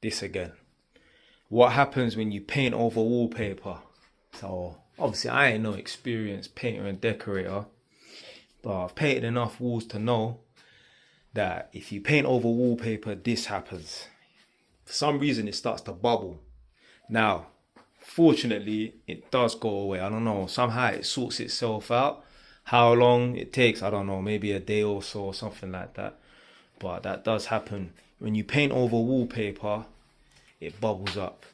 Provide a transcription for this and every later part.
this again. What happens when you paint over wallpaper? So obviously I ain't no experienced painter and decorator, but I've painted enough walls to know that if you paint over wallpaper, this happens. For some reason, it starts to bubble. Now, fortunately, it does go away. I don't know. Somehow it sorts itself out. How long it takes, I don't know. Maybe a day or so or something like that. But that does happen. When you paint over wallpaper, it bubbles up.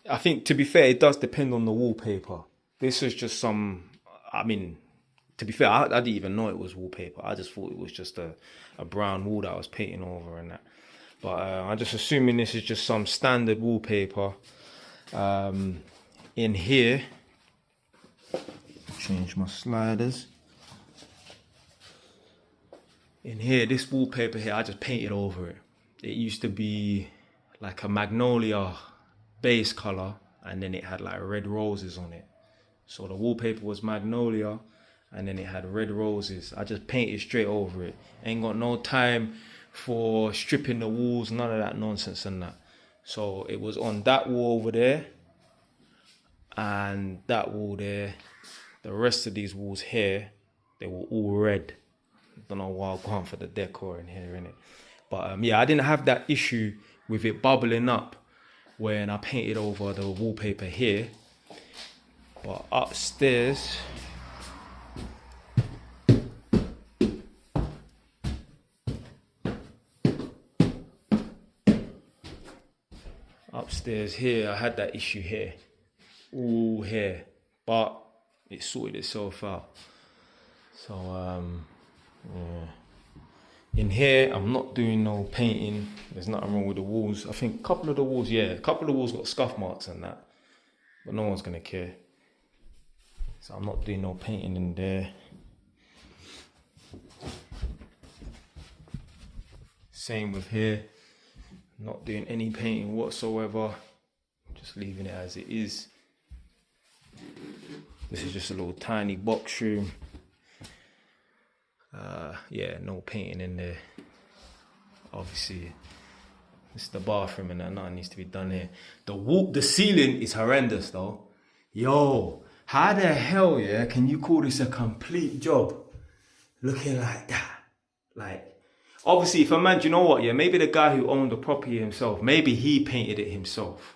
I think, to be fair, it does depend on the wallpaper. This is just to be fair, I didn't even know it was wallpaper. I just thought it was just a brown wall that I was painting over and that. But I'm just assuming this is just some standard wallpaper. In here, change my sliders. In here, this wallpaper here, I just painted over it. It used to be like a magnolia base color, and then it had like red roses on it. So the wallpaper was magnolia, and then it had red roses. I just painted straight over it. Ain't got no time for stripping the walls, none of that nonsense and that. So it was on that wall over there and that wall there. The rest of these walls here, they were all red. Don't know why I've gone for the decor in here, innit? But yeah, I didn't have that issue with it bubbling up when I painted over the wallpaper here. But upstairs, here, I had that issue here, all here, but it sorted itself out. So yeah. In here, I'm not doing no painting. There's nothing wrong with the walls. I think a couple of the walls got scuff marks and that, but no one's gonna care. So I'm not doing no painting in there. Same with here. Not doing any painting whatsoever. Just leaving it as it is. This is just a little tiny box room. Yeah, no painting in there. Obviously, this is the bathroom and that, nothing needs to be done here. The ceiling is horrendous though. Yo, how the hell, yeah, can you call this a complete job? Looking like that. Like, obviously, if a man, do you know what, yeah, maybe the guy who owned the property himself, maybe he painted it himself.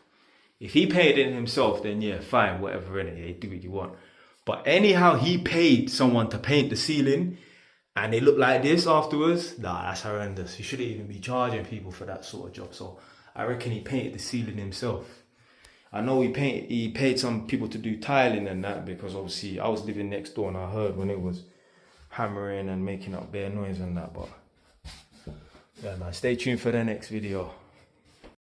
If he painted it himself, then yeah, fine, whatever, innit, yeah, do what you want. But anyhow, he paid someone to paint the ceiling, and it looked like this afterwards. Nah, that's horrendous. You shouldn't even be charging people for that sort of job. So I reckon he painted the ceiling himself. I know he paid some people to do tiling and that, because obviously I was living next door and I heard when it was hammering and making up bare noise and that. But yeah, man, stay tuned for the next video.